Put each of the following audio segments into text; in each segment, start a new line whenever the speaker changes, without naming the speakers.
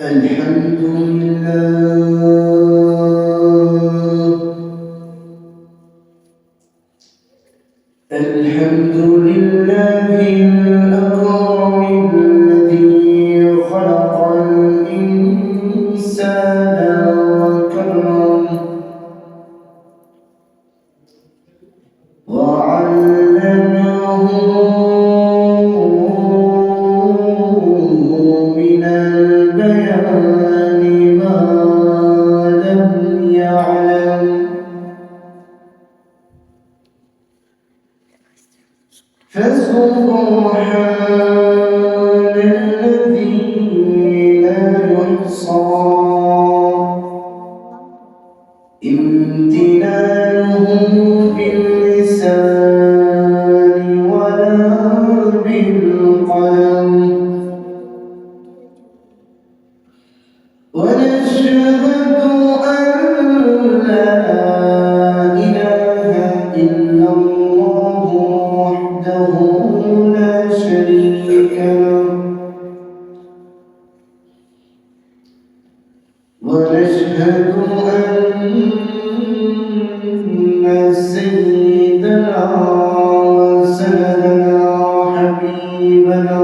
الحمد لله الأكرم الذي خلق الإنسان وكرمه وعلمه من البيان ما لم يعلم فسبحان الذي لا يحصى امتنانه باللسان ولا بالقلم ونشهد أن لا إله إلا الله وحده لا شريك له ونشهد أن سيدنا وسندنا وحبيبنا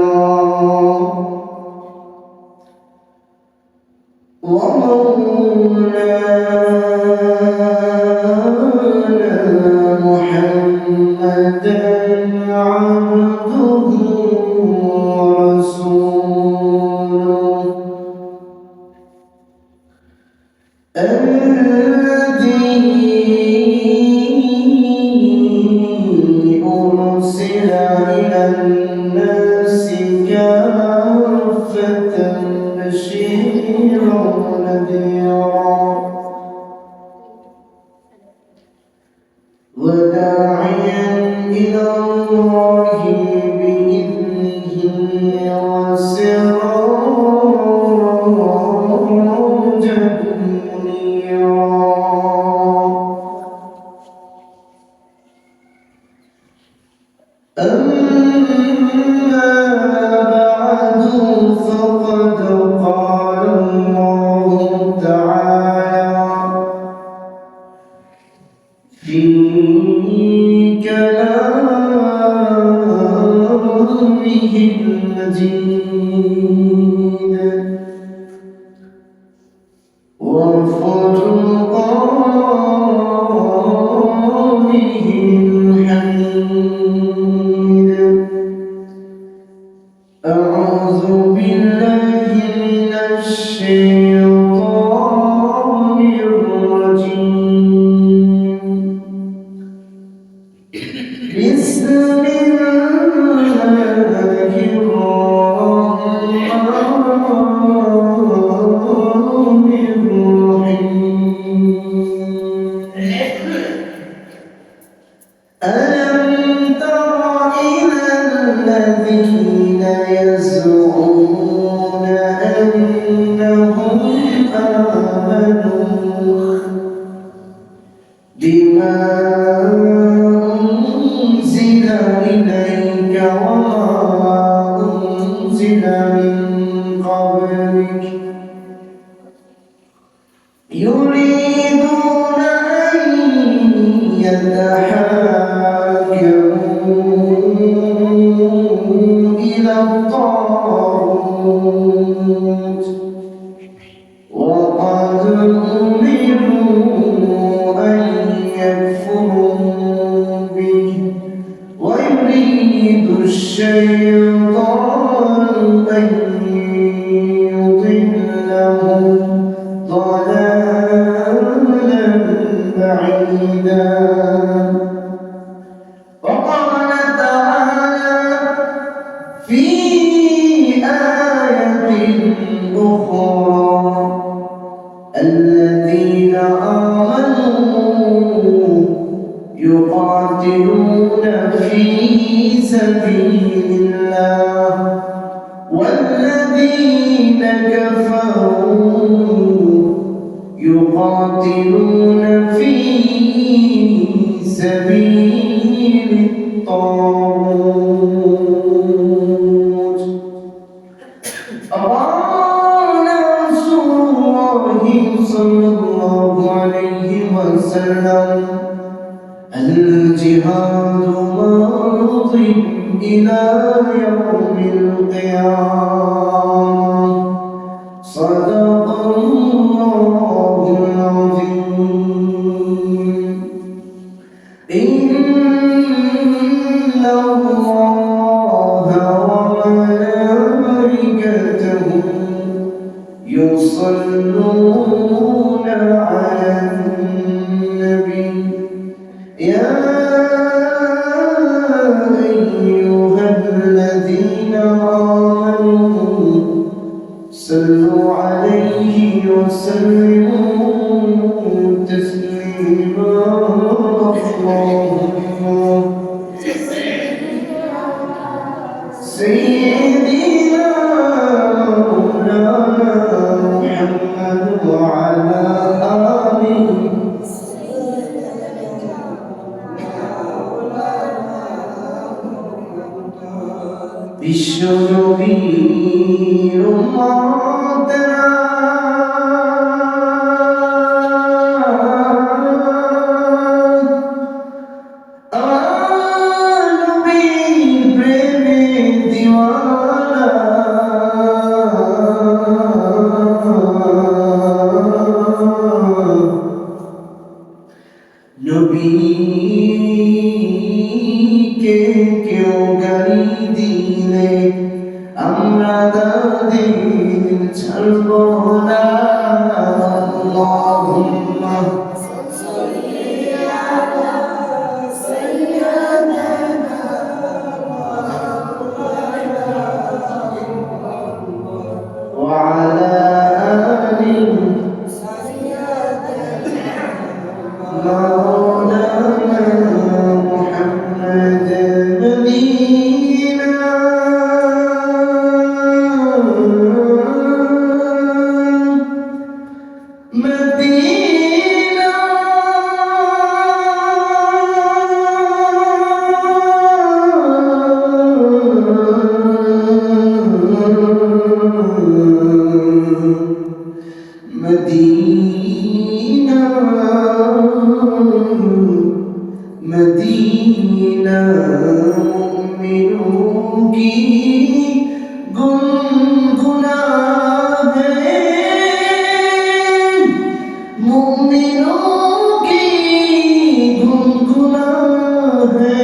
ومولانا محمدا عبده ورسوله الذي أرسل إلى الناس كافة بشيرا ونذيرا وداعيا إلى الله بإذنه وسراجا أما بعد فقد قال الله تعالى في كلامه المجيد وفرقانه الحميد أعوذ بالله من الشيطان الرجيم بسم الله الرحمن ألم تر إلى الذين يزعمون أنهم آمنوا بما أنزل إليك وما أنزل من قبلك يريدون أن يتحاكموا إلى الطاغوت وقد أمروا أن يكفروا به ويريد الشيطان أن يضلهم ضلالا بعيدا وقال تعالى في آية أخرى الذين آمنوا يقاتلون في سبيل الله والذين كفروا يقاتلون في سبيل الطاغوت الله صلى الله عليه وسلم الجهاد ماض إلى يوم القيامة صدق الله العظيم إن الله وملائكته يصلون على النبي يا أيها الذين آمنوا صلوا عليه وسلموا تسليما اللهم سيدنا مولانا محمد وعلى آله বিশ্বনবীর উম্মতরা আমার নবীর প্রেমে দিওয়ানা নবীকে কেউ গালি দিলে আমরা তাদের ছাড়ব না আল্লাহুম্মা وعلى آل مولانا محمد مدينة مدينة مدينة مدينة مؤمنوں کی گنگنا ہے مؤمنوں کی گنگنا ہے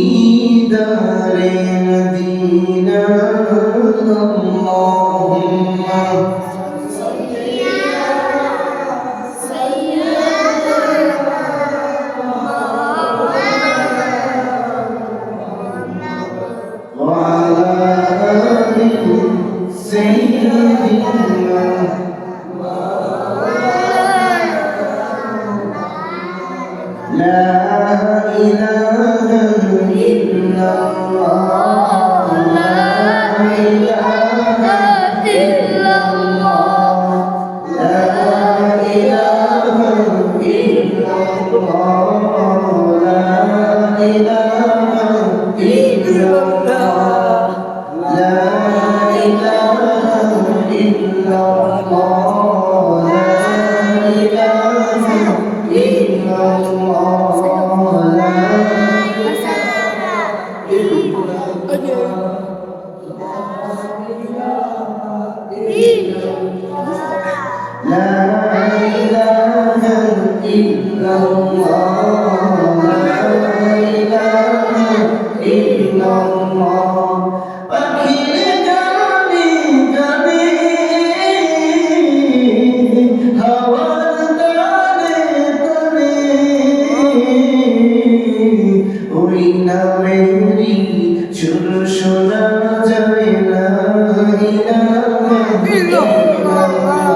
دیدار مدینہ اللهم وعلى آل سيدنا لا إله إلا الله لا إله إلا الله لا إله إلا الله لا إله إلا الله لا إله إلا الله لا إله إلا الله لا لا إله إلا الله لا إله إلا الله পাখির গানে গানে হাওয়ার গানে গানে ওই নামেরই সুর শোনা যায় না ইলাহা ইল্লাল্লাহ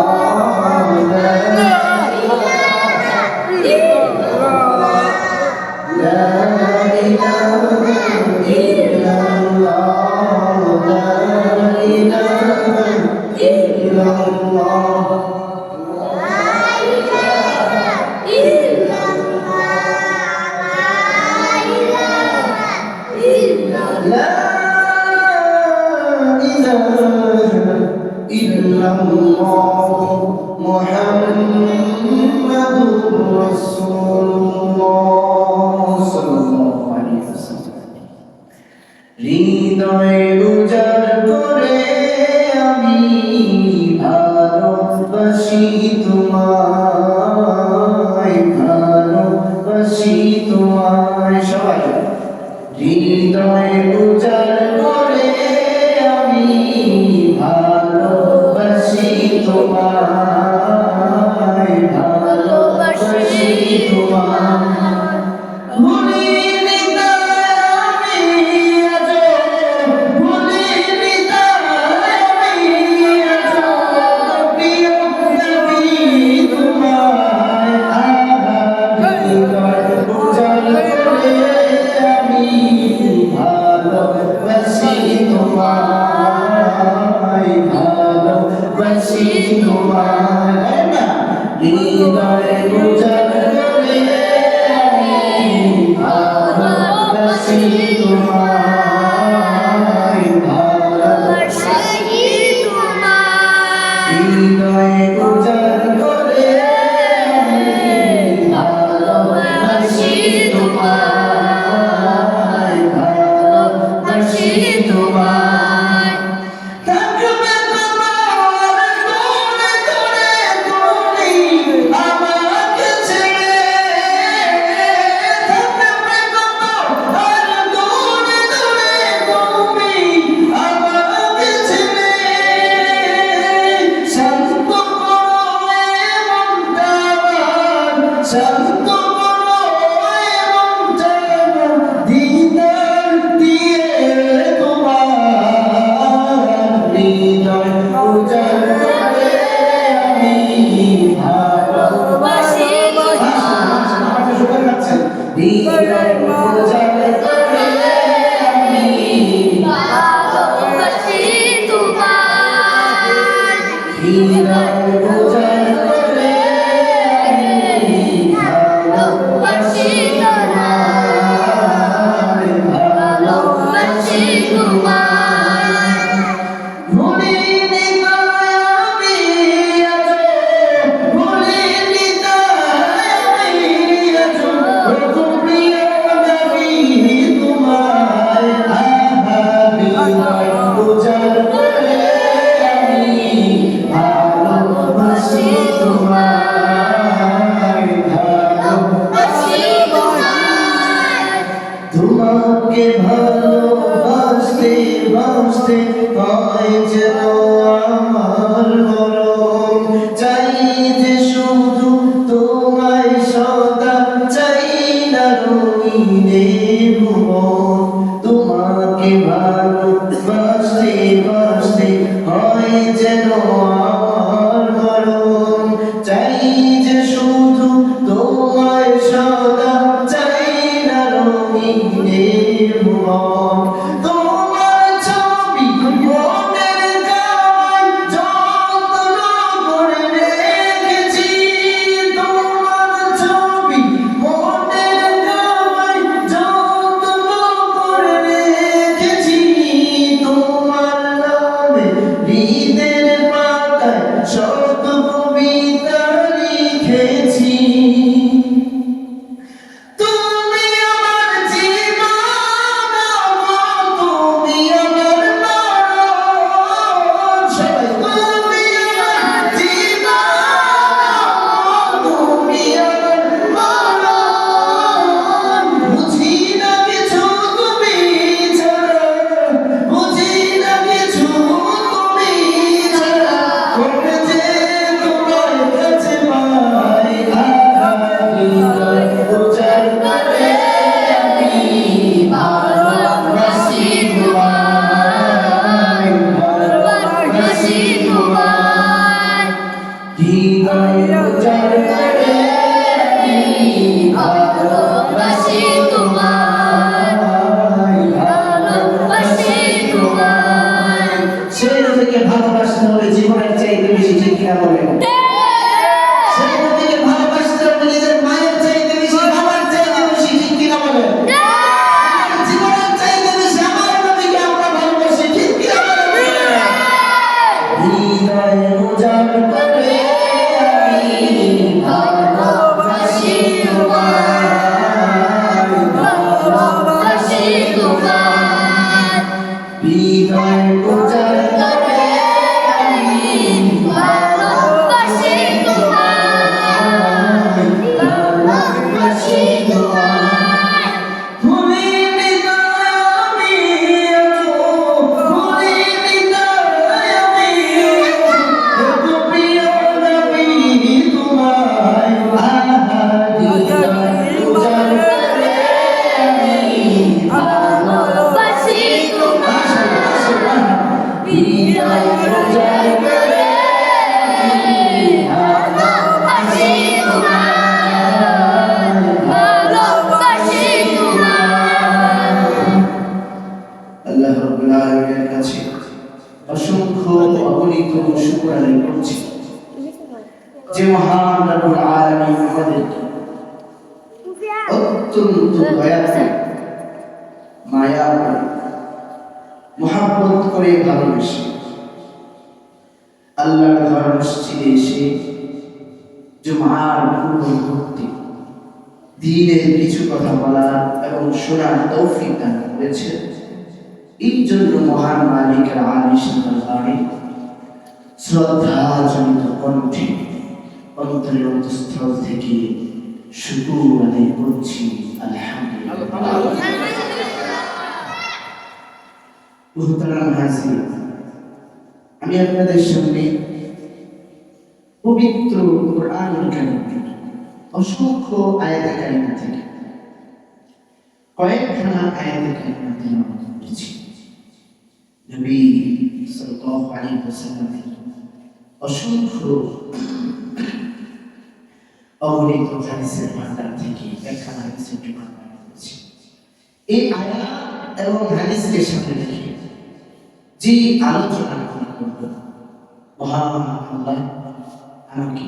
লা ইলাহা ইল্লাল্লাহ লা ইলাহা ইল্লাল্লাহ لا إله ইল্লাল্লাহ মুহাম্মাদুর রাসূলুল্লাহ সাল্লাল্লাহু আলাইহি ওয়াসাল্লাম। হৃদয় উজাড় করে আমি ভালোবাসি তোমায়, ভালোবাসি তোমায়। সবাই হৃদয় উজাড় করে আমি ভালোবাসি তোমায়, ভালোবাসি তোমায়। ভুলিনি তাই আজ, ভুলিনি তাই আজ প্রিয় নবী তোমায়। হৃদয় উজাড় করে আমি ভালোবাসি তোমায়, ভালোবাসি তোমায়। হৃদয় উজাড় করে আমি ভালোবাসি তোমায়, ভালোবাসি তোমায়। হৃদয় উজাড় করে আমি ভালোবাসি তোমায়, ভালোবাসি তোমায়। থাকবে তোমার দূরে দূরে তুমি আমাকে ছেড়ে, থাকবে তোমার দূরে দূরে তুমি আমাকে ছেড়ে। শান্ত করো এ মনটা আমার, শান্ত করো এ মনটা আমার, দিদার দিয়ে তোমার। হৃদয় উজাড় করে আমি ভালোবাসি তোমায়। হৃদয় উজাড় করে আমি
ভালোবাসি তোমায়।
হৃদয় উজাড় করে আমি ভালোবাসি তোমায়, ভালোবাসি তোমায়। ভুলিনি তাই আমি আজ, ভুলিনি তাই আমি আজ প্রিয় নবী তোমায়। হৃদয় উজাড় করে আমি ভালোবাসি তোমায়, ভালোবাসি তোমায়। তোমাকে ভালোবাসতে বাসতে হয় যেন আমার মরণ, চাই যে শুধু তোমায় সদা, চাই না রঙিনে ভুবন। তোমাকে ভালোবাসতে বাসতে হয় যেন আমার মরণ, চাই যে শুধু তোমায় সদা, চাই না রঙিনে ভুবন। তোমার ছবি মনের গাওয়ায় যত্ন করে রেখেছি, তোমার ছবি মনের গাওয়ায় যত্ন করে রেখেছি। তোমার নামে হৃদের পাতায় শত কবিতা লিখেছি। তুমি আমার জীবন, তুমি আমার মরণ। সবাই তুমি আমার জীবন, তুমি আমার মরণ। বুঝি না কিছু তুমি ছাড়া, বুঝি না কিছু তুমি ছাড়া, কোন যে তোমার কাছে পাই। হৃদয় উজাড় করে আমি ভালোবাসি তোমায়, ভালোবাসি তোমায়। হৃদয় উজাড় করে আমি
ভালোবাসি তোমায়, ভালোবাসি তোমায়।
সেই নবীকে ভালোবাসতে হলে জীবনের চাইতে বেশি, ঠিক কিনা বলেন? সেই নবীকে ভালোবাসতে হলে নিজের মায়ের চাইতে বেশি, বাবার চাইতে বেশি, ঠিক কিনা বলেন? জীবনের চাইতে বেশি আমার নবীকে আমরা ভালোবাসি, ঠিক কিনা বলেন? হৃদয় হৃদয় উজাড় করে আমি
ভালোবাসি তোমায়, ভালোবাসি তোমায়।
ভুলিনি তাই আমি ভুলিনি তাই আমি এত প্রিয় নবী তোমায় হৃদয় উজাড় করে আমি
ভালোবাসি তোমায়, হৃদয় উজাড় করে ভালোবাসি তোমায়, ভালোবাসি তোমায়।
আল্লাহ রাব্বুল আলামিনের কাছে অসংখ্য অগণিত শুকর আদায় করছি যে মহান রব্বুল আলামিন আমাদেরকে অত্যন্ত দয়া করে মায়া করে মহব্বত করে ভালোবেসে আল্লাহর ঘর মসজিদে এসে জুমার পূর্ববর্তী দ্বীনের কিছু কথা বলা এবং শোনার তৌফিক দান করেছে। এই জন্য মহান মালিকের আলিশ দরবারে শ্রদ্ধাজনিত কণ্ঠে অন্তরের অন্তঃস্থল থেকে শুকর আদায় করছি আলহামদুলিল্লাহ। মুহতারাম হাজির, আমি আপনাদের সামনে পবিত্র কোরআনুল কারীম থেকে অসংখ্য আয়াতে কারিমা থেকে কয়েকখানা আয়াতে কারিমা তেলাওয়াত করেছি। নবী সাল্লাল্লাহু আলাইহি ওয়াসাল্লামের অসংখ্য অগণিত হাদিসের ভান্ডার থেকে একখানা হাদিসের ভান্ডার করেছি। এই আয়াত এবং হাদিসকে সামনে রেখে যে আলোচনা করব, মহান আল্লাহ আমাকে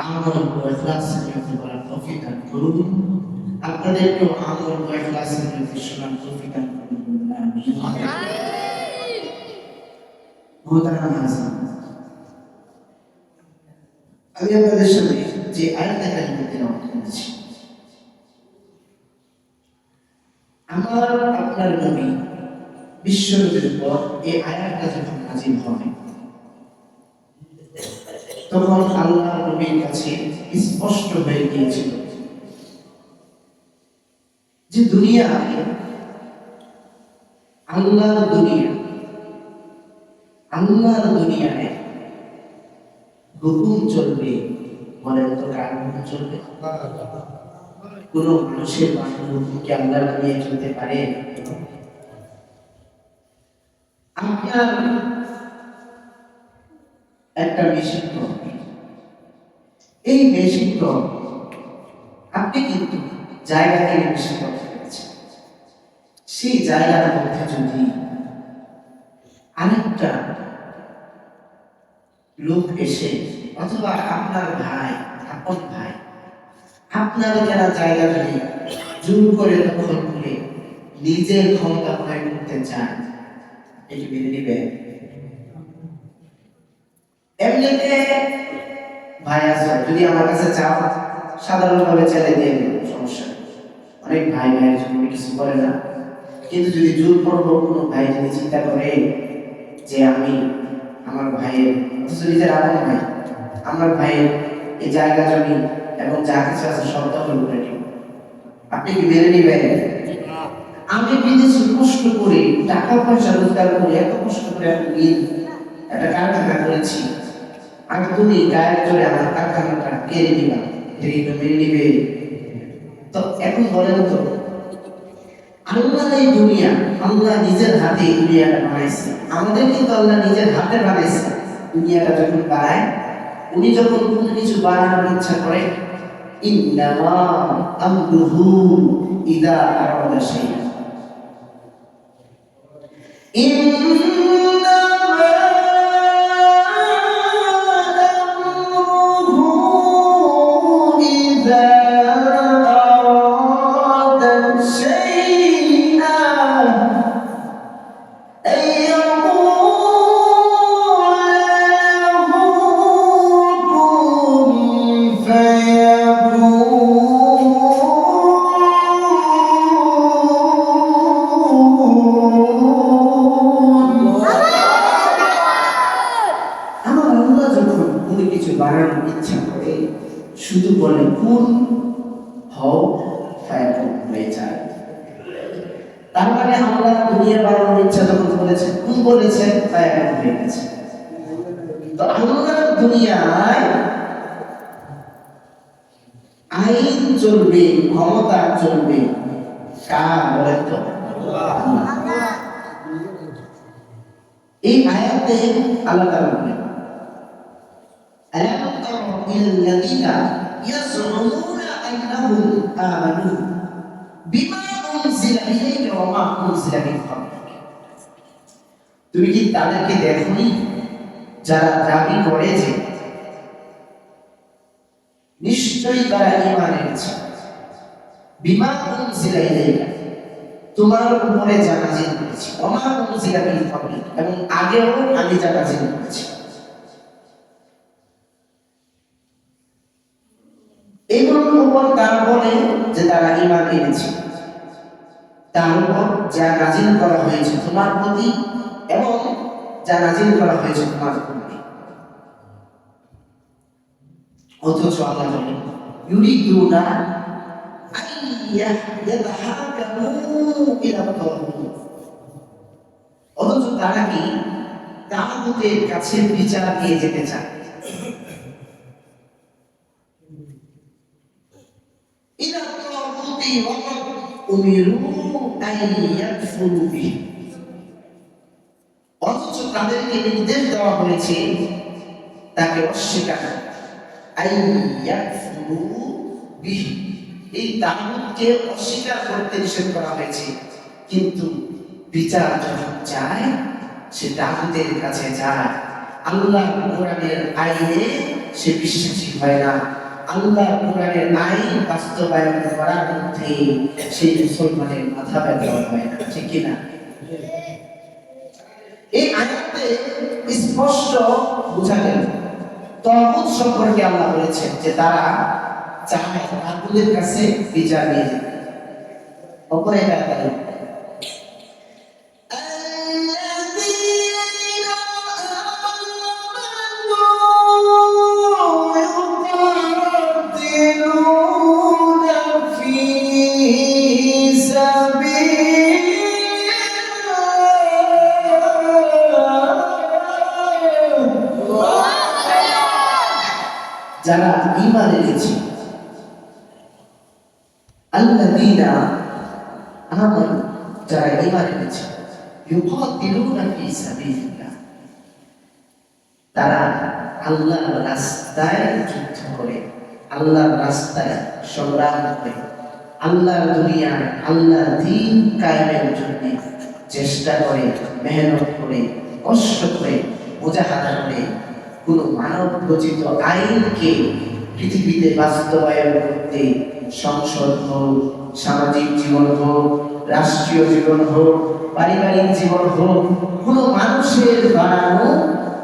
আমল ও ইখলাসের সাথে করার তৌফিক দান করুন, আপনাদেরকেও আমল ও ইখলাসের সাথে শোনার তৌফিক দান করুন। আমিন। মুহতারাম হাজির, আমি আপনাদের সামনে যে আয়াতটা কারিমা তেলাওয়াত করেছি, আমার আপনার নবী বিশ্বনবীর পর এই আয়াতটা যখন নাযিল হয় তখন আল্লাহর নবীর কাছে স্পষ্ট হয়ে গিয়েছিল যে দুনিয়া আল্লাহর দুনিয়ায় হুকুম চলবে, বলেন তো কার হুকুম চলবে? কোন মানুষের বানানো হুকুম কি আল্লাহর দুনিয়ায় চলতে পারে? আপনার একটা মেশিন, এই মেশিন আপনি কিন্তু জায়গা থেকে মেশিন করতে পেরেছেন, সেই জায়গার মধ্যে যদি আরেকটা লোক এসে অথবা আপনার ভাই, আপন ভাই আপনার যারা জায়গা যদি জোর করে দখল করে নিজের ক্ষমতা প্রয়োগ করতে চান, এটি মেনে নেবে? এমনিতে ভাই আছে, যদি আমার কাছে চাও সাধারণভাবে চালিয়ে দিয়ে দেব, সমস্যা নেই। অনেক ভাই ভাইয়ের জন্য কিছু করে না, কিন্তু যদি জোর করবো কোনো ভাই যদি চিন্তা করে যে আমি আমার ভাইয়ের, অথচ নিজের আপন ভাই, আমার ভাইয়ের এই জায়গা জমি এবং যা কিছু আছে সব দখল করে নিব, আপনি কি মেনে নেবেন? আমি বিদেশে কষ্ট করে টাকা পয়সা রোজগার করে এত কষ্ট করে একটা কারখানা করেছি, আর তুমি গায়ের জোরে আমার কারখানাটা কেড়ে নিবা, মেনে নিবে? তো এখন বলেন তো, আল্লাহ এই দুনিয়া, আল্লাহ নিজের হাতে এই দুনিয়াটা বানাইছে, আমাদের কিন্তু আল্লাহ নিজের হাতে বানাইছে। দুনিয়াটা যখন বানায়, উনি যখন কোনো কিছু বানানোর ইচ্ছা করে, ইন্নামা আমরুহু ইযা আরাদা শাইআন, ইচ্ছা করে শুধু বলে কুন হও ফায়াকুন হয়ে যায়। তার মানে আল্লাহ দুনিয়া বানানোর ইচ্ছা যখন বলেছে কুন বলেছে ফায়াকুন হয়ে গেছে। তো আল্লাহ দুনিয়ায় আইন চলবে, ক্ষমতা চলবে কার বলেন তো? আল্লাহ। এই আয়াতে আল্লাহ তাআলা বলেন আলাম তারা ইল্লাযীনা ইয়াজউমুনা আন্নাহুম আমানু বিমা উনজিলা ইলাইকা ওয়া মা উনজিলা মিন ক্বাবলিক। তুমি কি তাদেরকে দেখোনি যারা দাবি করে যে নিশ্চয়ই তারা ঈমান এনেছে বিমা উনজিলা ইলাইকা তোমার উপরে যা নাযিল করেছি ওয়া মা উনজিলা মিন ক্বাবলিক এবং আগেও আমি যা নাযিল করেছি। এগুলোর উপর তারা বলে যে তারা ঈমান এনেছে, তার উপর যা নাযিল করা হয়েছে তোমার প্রতি এবং যা নাযিল করা হয়েছে তোমার প্রতি। অথচ আল্লাহ বলেন ইউরিদুনা আইয়াহদাহাকামু ইলা তাগুত। অথচ তারা কি তাগুতের কাছে বিচার নিয়ে যেতে চায়। ইলা তাগুতি ওয়া কাদ উমিরু আন ইয়াকফুরু বিহি। অথচ তাদেরকে নির্দেশ দেওয়া হয়েছে তাকে অস্বীকার এই তাগুতকে অস্বীকার করতে নিষেধ করা হয়েছে। কিন্তু বিচার যখন চায় সে তাগুতের কাছে যায়। আল্লাহ কোরআনের আইনে সে বিশ্বাসী হয় না, আল্লাহ কোরআনের আইন বাস্তবায়ন করার মধ্যে সেই মুসলমানের মাথা ব্যথা হয় না, ঠিক কিনা? এই আয়াতে স্পষ্ট বোঝা গেল তাগুত সম্পর্কে আল্লাহ বলেছেন যে তারা চায় তাগুতের কাছে বিচার নিয়ে যেতে। অপর একটা আয়াত যারা ঈমান এনেছে আল্লাযীনা আমানু যারা ঈমান এনেছে ইউকাতিলুনা ফি সাবিলিল্লাহ তারা আল্লাহর রাস্তায় যুদ্ধ করে, আল্লাহর রাস্তায় সংগ্রাম করে, আল্লাহর দুনিয়ায় আল্লাহর দ্বীন কায়েমের জন্য চেষ্টা করে, মেহনত করে, কষ্ট করে, মুজাহাদা করে কোন মানব রচিত আইনকে পৃথিবীতে বাস্তবায়ন করতে সংসদ হোক, সামাজিক জীবন হোক, রাষ্ট্রীয় জীবন হোক, পারিবারিক জীবন হোক, কোন মানুষের বানানো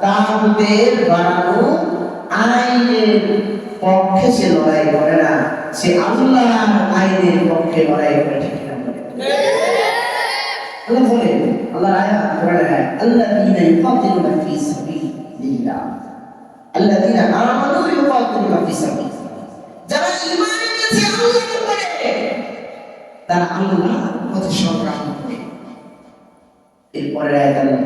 তাগুতের বানানো আইনের পক্ষে সে লড়াই করে না, সে আল্লাহর আইনের পক্ষে লড়াই করে। ঠিক না? আল্লাহ বলে আল্লাহর আয়াত কোরআনের আয়াত আল্লাযীনা ইউকাতিলুনা ফি সাবিলিল্লাহ আল্লাযীনা আমানু ইউকাতিলুনা ফি সাবিলিল্লাহ যারা ঈমান এনেছে আল্লাহর উপরে তারা আল্লাহর পথে সংগ্রাম করে। এরপরে আয়াত আল্লাহ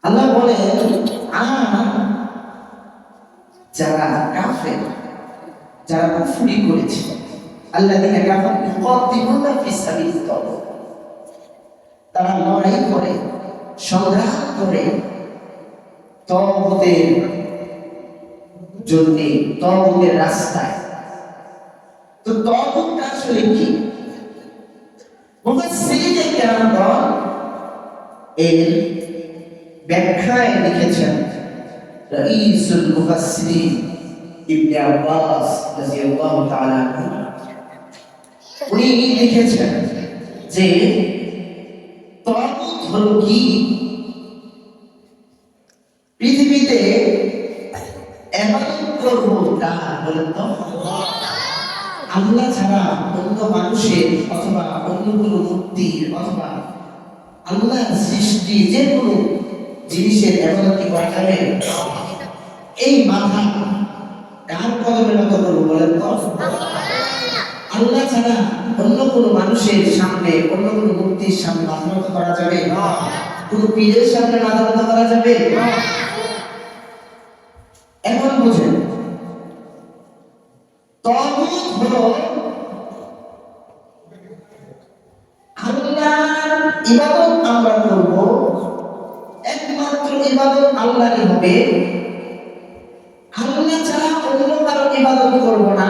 আল্লাহ বলে যারা কাফের, যারা কুফরি করেছে, আল্লাযীনা কাফারু ইউকাতিলুনা ফি সাবিলিল্লাহ তারা লড়াই করে, সংগ্রাম করে তাগুতের জন্য, তাগুতের রাস্তায়। তো তাগুত আসলে কি? মুফাসসিরিনে কেরামগণ এর ব্যাখ্যায় লিখেছেন রাইসুল মুফাসসিরিন ইবনে আব্বাস রাদিয়াল্লাহু তাআলা আনহু উনি লিখেছেন যে তাগুত হলো কি, পৃথিবীতে ইবাদত করব কার বলেন তো? আল্লাহ ছাড়া অন্য মানুষের অথবা অন্য কোনো মূর্তির অথবা আল্লাহর সৃষ্টি যে কোনো জিনিসের ইবাদত কি করা যাবে? এই মাথা কার কদমে নত করবো বলেন তো? আল্লাহ ছাড়া অন্য কোনো মানুষের সামনে অন্য কোনো মূর্তির সামনে মাথা নত করা যাবে? কোনো পীরের সামনে মাথা নত করা যাবে? এখন বুঝেন, তাগুত হলো আল্লাহর ইবাদত আমরা করব, একমাত্র ইবাদত আল্লাহরই হবে, আল্লাহ ছাড়া অন্য কারো ইবাদত করব না।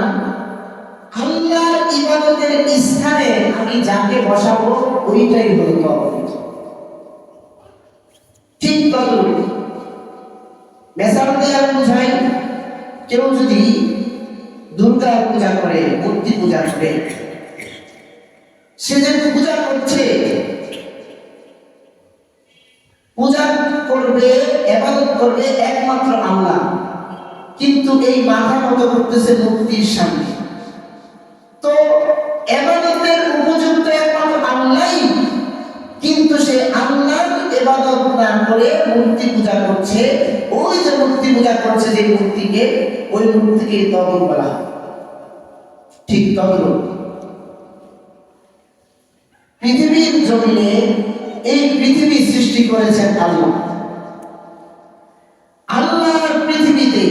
আল্লাহর ইবাদতের স্থানে আমি যাকে বসাবো ওইটাই হলো তাগুত। ঠিক তদ্রূপ মেসাল দিয়ে আমি বুঝাই, কেউ যদি দুর্গা পূজা করে, মূর্তি পূজা করে, সে যে পূজা করছে, পূজা করবে, ইবাদত করবে একমাত্র আল্লাহ, কিন্তু এই মাথা নত করতেছে মূর্তির সামনে। তো ইবাদতের উপযুক্ত একমাত্র আল্লাহই, কিন্তু সে আল্লাহর ইবাদত না করে মূর্তি পূজা করছে। ওই যে মূর্তি পূজা করছে যে মূর্তিকে, ওই মূর্তিকে তাগুত বলা হয়। ঠিক তদ্রূপ পৃথিবীর জমিনে এই পৃথিবী সৃষ্টি করেছেন আল্লাহ। আল্লাহর পৃথিবীতে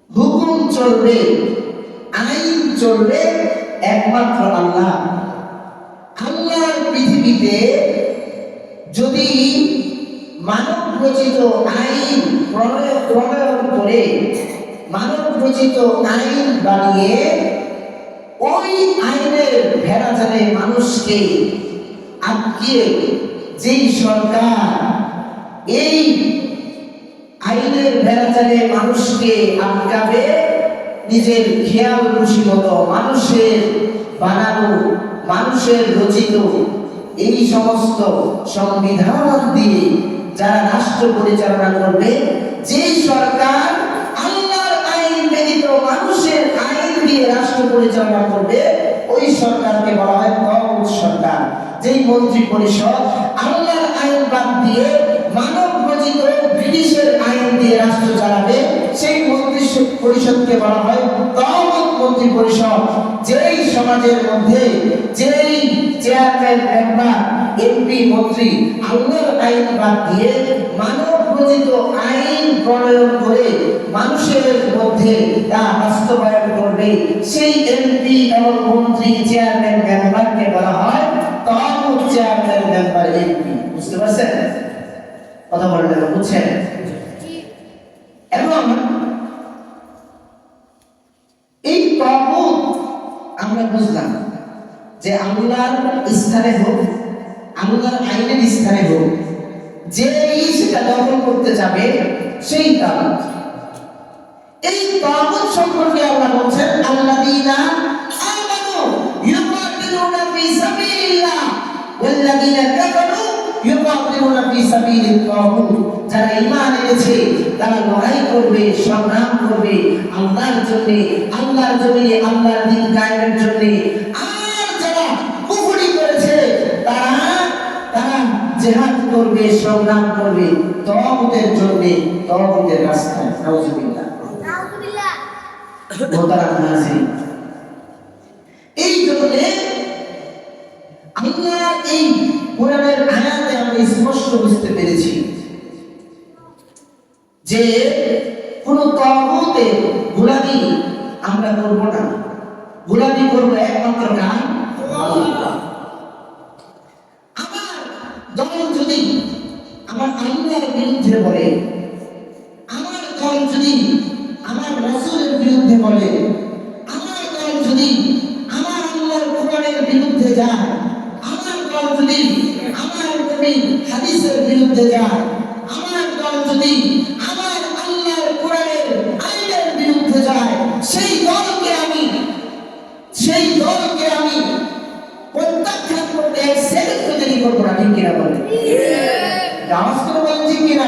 হুকুম চলবে, আইন চলবে একমাত্র আল্লাহ। আল্লাহর পৃথিবীতে যদি মানব রচিত আইন প্রণয়ন করে, মানব রচিত আইন বানিয়ে ওই আইনের ভেড়াজালে মানুষকে আটকিয়ে যেই সরকার এই আইনের ভেড়াজালে মানুষকে আটকাবে, নিজের খেয়াল খুশি মতো মানুষের বানানো, মানুষের রচিত এই সমস্ত সংবিধান দিয়ে যারা রাষ্ট্র পরিচালনা করবে, যেই সরকার আল্লাহর আইন ব্যতীত মানুষের আইন দিয়ে রাষ্ট্র পরিচালনা করবে, ওই সরকারকে বলা হয় তাগুত সরকার। যেই মন্ত্রী পরিষদ আল্লাহর আইন বাদ দিয়ে মানব রচিত ব্রিটিশের আইন দিয়ে রাষ্ট্র চালাবে, সেই মন্ত্রী পরিষদকে বলা হয় তাগুত মন্ত্রী পরিষদ। যেই সমাজের মধ্যে যেই চেয়ারম্যান, মেম্বার, এমপি, মন্ত্রী আল্লাহর আইন বাদ দিয়ে মানব রচিত আইন প্রণয়ন করে মানুষের মধ্যে তা বাস্তবায়ন করবে, সেই এমপি এবং মন্ত্রী, চেয়ারম্যান, মেম্বারকে বলা হয় তাগুত চেয়ারম্যান, মেম্বার, এমপি। বুঝতে পারছেন? কথা বলেন, বুঝছেন? এবং এই তাগুত আমরা বুঝলাম যে আল্লাহর স্থানে হোক, আল্লাহর আইনের স্থানে হোক, যেই সেটা দখল করতে যাবে সেই তাগুত। এই তাগুত সম্পর্কে আল্লাহ বলছেন, আল্লাযীনা আমানু ইউকাতিলুনা ফি সাবিলিল্লাহ ওয়াল্লাযীনা কাফারু ইউকাতিলুনা ফি সাবিলিত তাগুত। যারা ঈমান এনেছে তারা লড়াই করবে, সংগ্রাম করবে আল্লাহর জন্য, আল্লাহর জমিনে আল্লাহর দ্বীন কায়েমের জন্য। আর যারা কুফরি করেছে তারা জিহাদ করবে, সংগ্রাম করবে তাগুতের জন্য, তাগুতের রাস্তায়। নাউজুবিল্লাহ। মোহতারাম হাজিরিন, এই জন্য আমরা এই কোরআনের আয়াতে আমরা স্পষ্ট বুঝতে পেরেছি যে কোন তাগুতের গোলামি আমরা করব না, গোলামি করব একমাত্র কার? আল্লাহ। আমার দল যদি আমার আল্লাহর বিরুদ্ধে বলে, আমার দল যদি আমার রাসূলের বিরুদ্ধে বলে, আমার দল যদি আমার আল্লাহর কোরআনের বিরুদ্ধে যায়, আমার দল যদি আমার নবীর হাদিসের বিরুদ্ধে যায়, আমার দল যদি আমার আল্লাহর কোরআনের আইনের আমি প্রত্যাখ্যান করতে এক সেকেন্ড দেরি করবো না, ঠিক কিনা বলে? আওয়াজ করে বলেন ঠিক কিনা?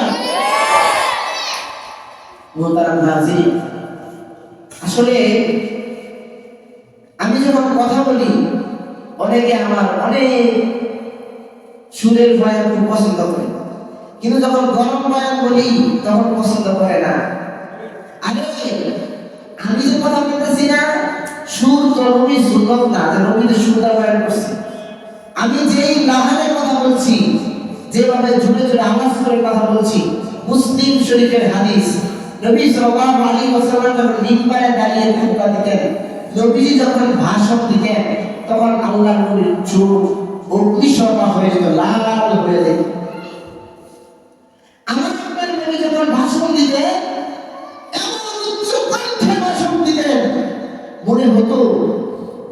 মোহতারাম হাজির, আসলে আমি যখন কথা বলি অনেকে আমার অনেক সুরের বয়ান খুব পছন্দ করে, কিন্তু যখন গরম বয়ান বলি তখন পছন্দ করে না। আরে আমি যে কথা বলতেছি না, সুর তো নবী সুন্নত না যে নবীদের সুরটা বয়ান করছি। আমি যেই লাহানের কথা বলছি, যেভাবে জোরে জোরে আওয়াজ করে কথা বলছি, মুসলিম শরীফের হাদিস, নবী সাল্লাল্লাহু আলাইহি ওয়াসাল্লাম যখন মিম্বারে দাঁড়িয়ে খুতবা দিতেন, নবীজি যখন ভাষণ দিতেন, তখন আল্লাহর নবীর চোখ অগ্নিশর্মা হয়ে যেত, লাল হয়ে যেত। আমার আপনার নবী যখন ভাষণ দিতেন, এমন উচ্চ কণ্ঠে ভাষণ দিতেন, মনে হতো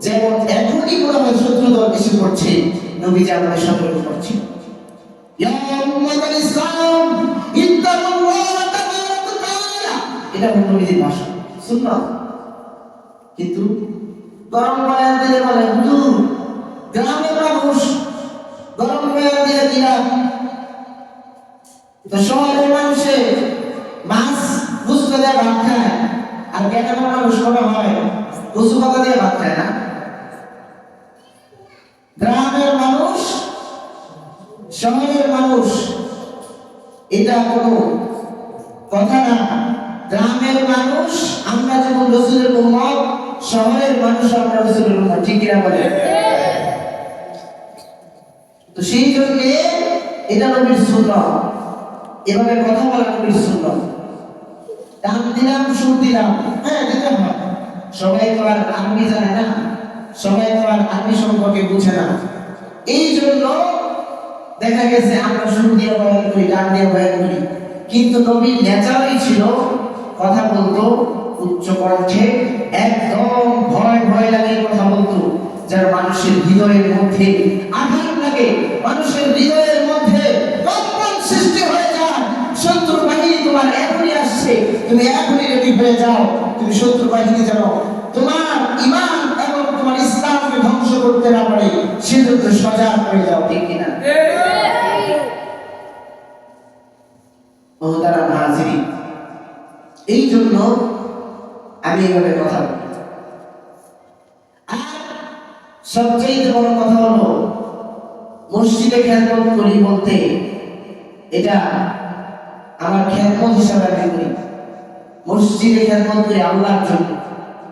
যেমন এখনই মনে হয় শত্রু দল এসে পড়ছে, নবীজি আমাদের সতর্ক করছে। ইয়া উম্মাতাল ইসলাম ইত্তাকুল্লাহ তাবারাকা ওয়া তাআলা, এটা হলো নবীজির ভাষণ, সুন্নাহ। কিন্তু গরম বয়ান দিলে বলে হুজুর গ্রামের মানুষ গরম বয়ান দিয়ে দিলাম, তো শহরের মানুষে মাছ গুস্ত দিয়ে ভাত খায়, আর গ্রামের মানুষ মনে হয় কচু পাতা দিয়ে ভাত খায় না। গ্রামের মানুষ শহরের মানুষ এটা কোনো কথা না। গ্রামের মানুষ আমরা যেমন রাসূলের উম্মত, শহরের মানুষ আমরা রাসূলের উম্মত, ঠিক কিনা বলেন? তো সেই জন্য এটা নবীর সুন্নাহ, এভাবে কথা বলা নবীর সুন্নাহ। টান দিলাম সুর দিলাম, হ্যাঁ দিতে হয়। সবাই তো আর আরবি জানে না, সবাই তো আর আরবি সম্পর্কে বুঝে না, এই জন্য দেখা গেছে আমরা সুর দিয়ে বয়ান করি, টান দিয়ে বয়ান করি। কিন্তু নবীর নেচারই ছিল কথা বলতো উচ্চ কণ্ঠে, একদম ভয় ভয় লাগে কথা বলতো, যার মানুষের হৃদয়ের মধ্যে আঘাত লাগে, মানুষের হৃদয়ের মধ্যে কম্পন সৃষ্টি হয়ে যায়। শত্রু বাহিনী তোমার এখনই আসছে, তুমি এখনই রেডি হয়ে যাও, তুমি শত্রু বাহিনী যেন তোমার ঈমান এবং তোমার ইসলামকে ধ্বংস করতে না পারে, সেজন্য সজাগ হয়ে যাও, ঠিক কিনা? মোহতারাম হাজিরিন, এই জন্য আমি এইভাবে কথা বলি। আর সবচেয়ে বড় কথা হলো মসজিদে খেদমত করি বলতে, এটা আমার খেদমত হিসাবে আমি করি। মসজিদে খেদমত করি আল্লাহর জন্য,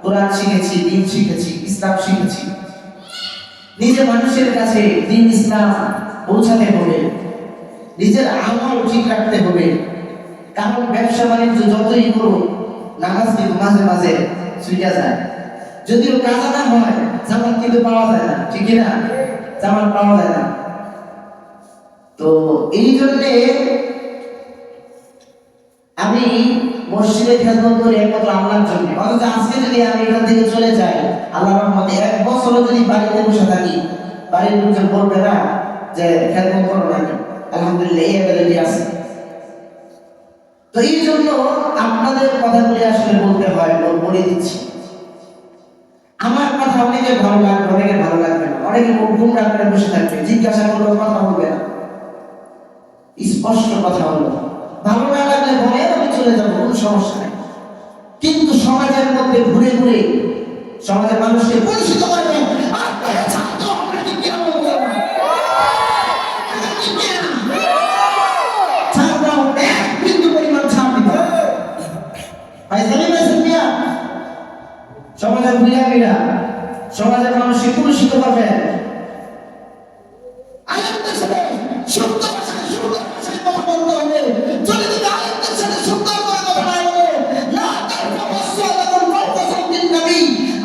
কোরআন শিখেছি, দ্বীন শিখেছি, ইসলাম শিখেছি। নিজে মানুষের কাছে দ্বীন ইসলাম পৌঁছাতে হবে, নিজের আমল ঠিক রাখতে হবে। কারণ ব্যবসা বাণিজ্য যতই করুন, নামাজ কিন্তু মাঝে মাঝে ছুটে যায়। যদিও কাজা না হয়, জামাত কিন্তু পাওয়া যায় না, ঠিক না? জামাত পাওয়া যায় না। তো এই জন্যে আমি মসজিদে খেদমত করি একমাত্র আল্লাহর জন্য। অথচ আজকে যদি আমি এখান থেকে চলে যাই, আল্লাহর রহমতে 1 বছর যদি বাড়িতে বসে থাকি, বাড়ির লোকজন বলবে না যে খেদমত করো না, আলহামদুলিল্লাহ এই অ্যাবিলিটি আছে। তো এই জন্য আপনাদের কথাগুলি আসলে বলতে হয়, বলে দিচ্ছি। আমার কথা অনেকে ভালো লাগবে, অনেকে ভালো লাগবে না, অনেকে মুখ গুমরা করে বসে থাকবে, জিজ্ঞাসা করলে কথা বলবে না। স্পষ্ট কথা হলো, ভালো না লাগলে বলে আমি চলে যাবো, কোনো সমস্যা নেই। কিন্তু সমাজের মধ্যে ঘুরে ঘুরে সমাজের মানুষকে পরিচিত করবেন, সমাজের মিলামিলা সমাজের মানুষকে পুরস্কৃত করবেন। আলেমদের সাথে সুন্দর ভাষায় কথা বলতে হবে। যদি তুমি আলেমদের সাথে সুন্দর করে কথা না বলো, লা তারফাসু আলাকুম ফাওকাসাউতিন নবী,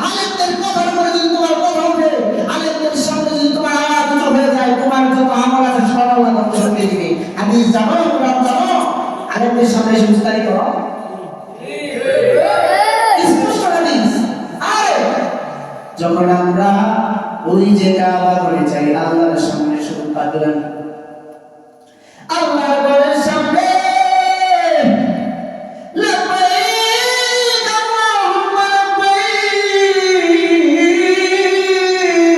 আলেমদের কথার উপরে যদি তোমার কথা ওঠে, আলেমদের সামনে যদি তোমার আওয়াজ উঁচু হয়ে যায়, তোমার যত আমল আছে সব আল্লাহ ধ্বংস করে দিবে। হাদিস জানো, কোরআন জানো, আলেমদের সামনে এসে মুস্তারি করো। যখন আমরা ওই যে কাবা করে যাই, আল্লাহর সামনে শুধু পাগলামি, আল্লাহর ঘরের সামনে লাব্বাইক আল্লাহুম্মা লাব্বাইক, লাব্বাইক লা শারীকা লাকা লাব্বাইক, ইন্নাল হামদা ওয়ান নি'মাতা লাকা ওয়াল মুলক লা তুশরিকু বিহি শাইআন, লাব্বাইক। আল্লাহর ঘরের সামনে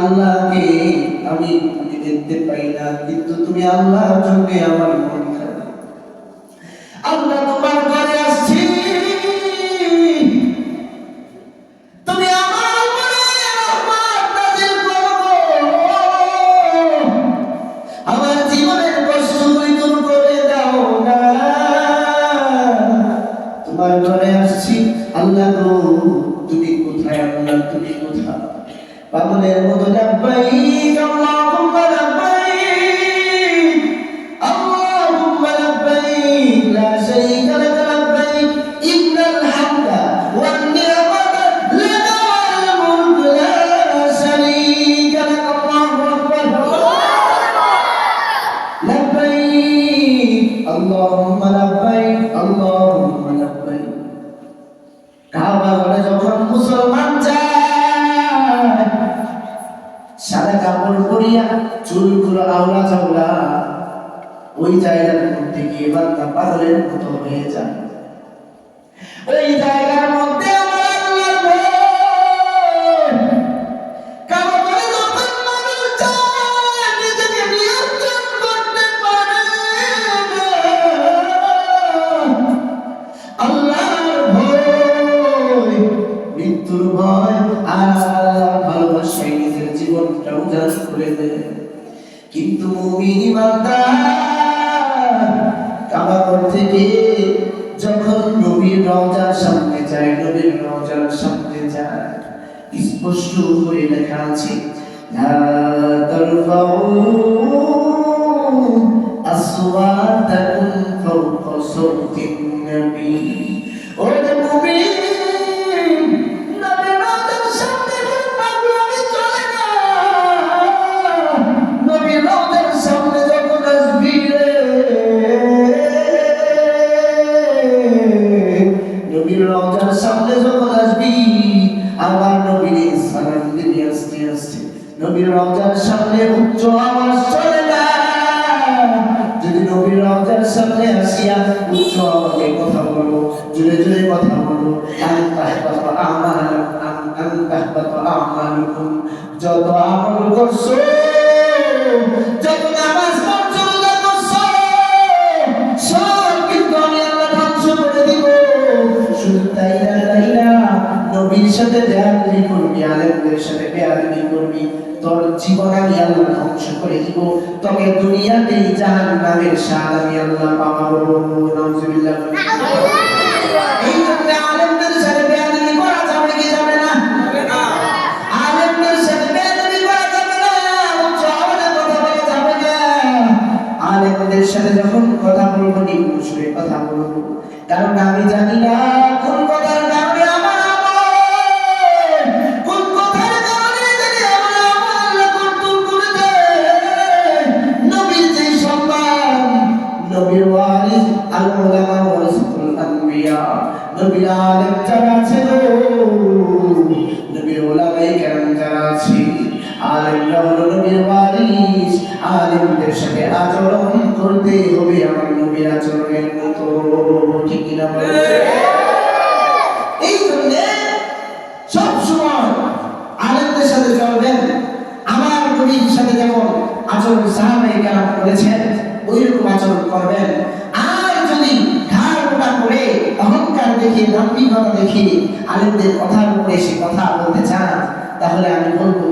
আল্লাহকে আমি দেখতে পাই না, কিন্তু তুমি আল্লাহর জন্য আমার মন খারাপ। আল্লাহ তোমার ঘরে আসছি, তুমি আমার উপরে রহমত নাযিল করো, আমার জীবনের কষ্টগুলি দূর করে দাও না। তোমার ঘরে আসছি আল্লাহ গো, তুমি কোথায় আল্লাহ, তুমি কোথায়? পাগলের মতো লাব্বাইক আল্লাহুম্মা লাব্বাইক, আল্লাহুম্মা লাব্বাইক, লা শারীকা লাক লাব্বাইক, ইন্নাল হামদা ওয়ান নি'মাতা লাকা ওয়াল মুলকু লা শারীকা লাক। আল্লাহু আকবার। লাব্বাইক আল্লাহুম্মা লাব্বাইক, আল্লাহুম্মা লাব্বাইক। কাবা ঘরে যখন মুসলমান যায়, সাদা কাপড় পরিয়া চুলগুলো আওলা চাওলা, ওই জায়গার মধ্যে গিয়ে বান্দা পাগলের মতো হয়ে যায়। ওই জায়গার মধ্যে আমার আল্লাহর ভয়। কাবা ঘরে যখন মানুষ যায়, নিজেকে নিয়ন্ত্রণ করতে পারে না। আল্লাহর ভয়, মৃত্যুর ভয় আর আল্লাহর ভালোবাসায় নিজের জীবনটা উজাড় করে দেয়। কিন্তু মুমিন ইমানদার কাবা ঘর থেকে যখন নবীর রওজার সামনে যায়, নবীর রওজার সামনে যায়, স্পষ্ট করে লেখা আছে, লা তারফাউ আসওয়াতাকুম ফাওকা সাওতিন নবী। ও যে মুমিন, নবীর রওজার সামনে কোনো পাগলামি চলে না। নবীর রওজার সামনে যখন আসবি রে, নবীর রওজার সামনে যখন আসবি, আমার নবীর সালাম দিবি আস্তে আস্তে। নবীর রওজার সামনে উচ্চ আওয়াজ চলে না। যদি নবীর রওজার সামনে আসিয়া উচ্চ আওয়াজে কথা বলো, জোরে জোরে কথা বলো, যত আমল করছো, যত নামাজ পড়ছো, রোজা করছো, সব কিন্তু আমি আল্লাহ ধ্বংস করে দিব। শুধু তাই না, নবীর সাথে বেয়াদবি করবি, আলেমদের সাথে বেয়াদবি করবি, তোর জীবন আমি আল্লাহ ধ্বংস করে দিব। তোকে দুনিয়াতেই জাহান্নামের স্বাদ আমি আল্লাহ পাওয়াবো। নাউজুবিল্লাহ। এই জন্য আলেমদের সাথে বেয়াদবি করা যাবে কি যাবে না? আলেমদের সাথে বেয়াদবি করা যাবে না, উচ্চ আওয়াজে কথা বলা যাবে না। আলেমদের সাথে যখন কথা বলবো, নিম্ন সুরে কথা বলবো, কারণ আমি জানি না কোন কথার কারণে আমার আমল, কোন কথার কারণে যদি আমার আমল আল্লাহ কবুল করে দেয়। নবীর যে সম্মান, নবীর ওয়ারিস আল উলামা ওয়ারাসাতুল আম্বিয়া, নবীর আলেম যারা ছিল, নবীর উলামায়ে কেরাম যারা আছে, আলেমরা হলো নবীর ওয়ারিস। আলেমদের সাথে আচরণ করতে হবে আমার নবীর আচরণের মতো, ঠিক কিনা বলেন? এই জন্য সব সময় আলেমদের সাথে চলবেন, আমার নবীর সাথে যেমন আচরণ সাহাবায়ে কেরাম করেছেন, ওইরকম আচরণ করবেন। আর যদি ঘাড় মোটা করে অহংকার দেখিয়ে, দাম্ভিকতা দেখিয়ে আলেমদের কথার উপরে সে কথা বলতে চান, তাহলে আমি বলবো,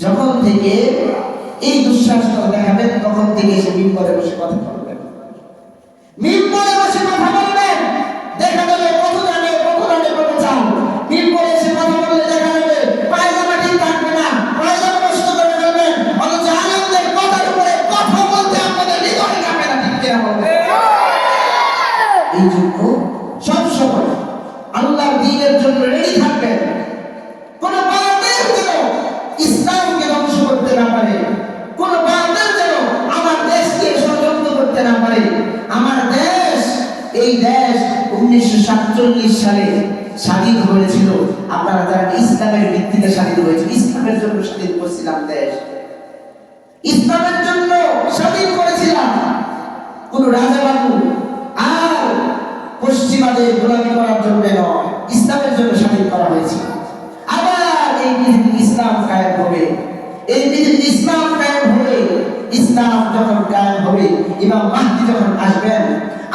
যখন থেকে এই দুঃসাহসটা দেখাবেন, তখন থেকে সে মিম্বরে বসে কথা বলবেন, মিম্বরে বসে কথা বলবেন। দেখা যাবে কত জানে, কত জানে, কত চান। মিম্বরে এসে কথা বললে দেখা যাবে পায়জামা ঠিক থাকবে না, পায়জামা নষ্ট করে ফেলবেন। অথচ আলেমদের কথার উপরে কথা বলতে আপনাদের হৃদয় কাঁপে না, ঠিক কিনা বলবেন? এই জন্য সবসময় আল্লাহর দ্বীনের জন্য রেডি থাকবেন। কোন বাতিল যেন ইসলামকে ধ্বংস করতে না পারে, কোন বাতিল যেন আমার দেশকে ষড়যন্ত্র করতে না পারে। আমার দেশ, এই দেশ 1947 সালে স্বাধীন হয়েছিল। আপনারা জানেন, ইসলামের ভিত্তিতে স্বাধীন হয়েছিল। ইসলামের জন্য স্বাধীন করেছিলাম দেশ, ইসলামের জন্য স্বাধীন করেছিলাম। কোন রাজাবাবু আর পশ্চিমাদের গোলামি করার জন্য নয়, ইসলামের জন্য স্বাধীন করা হয়েছিল। আবার এই পৃথিবীতে ইসলাম কায়েম হবে। এই পৃথিবীতে ইসলাম কায়েম হবে। ইসলাম যখন কায়েম হবে, ইমাম মাহদী যখন আসবেন,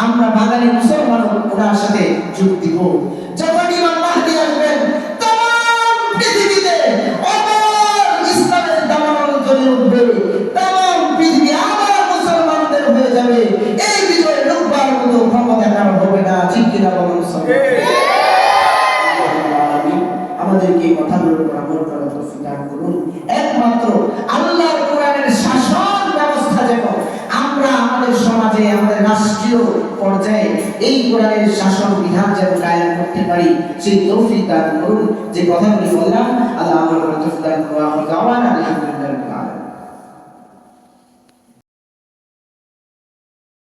আমরা বাঙালি মুসলমান ওনার সাথে যোগ দিব। যখন ইমাম মাহদী আসবেন, তাম পৃথিবীতে অমর ইসলামের দামান জ্বলে উঠবে। তাম পৃথিবী আবার মুসলমানদের হয়ে যাবে। এই বিজয় রূপবার মতো ক্ষমতা কারো হবে না। ঠিক কিনা বলুন? আমাদেরকে এই কথাগুলোর উপর আমল করার তৌফিক দান করুন। একমাত্র আল্লাহর কোরআনের শাসন ব্যবস্থা যেন আমরা আমাদের সমাজে, আমাদের রাষ্ট্রীয় পর্যায়ে এই কোরআনের শাসন বিধান যেন কায়েম করতে পারি, সেই তৌফিক দান করুন। যে কথাগুলি বললাম, আল্লাহ আমাদের তৌফিক দান করুন। আলহামদুলিল্লাহ।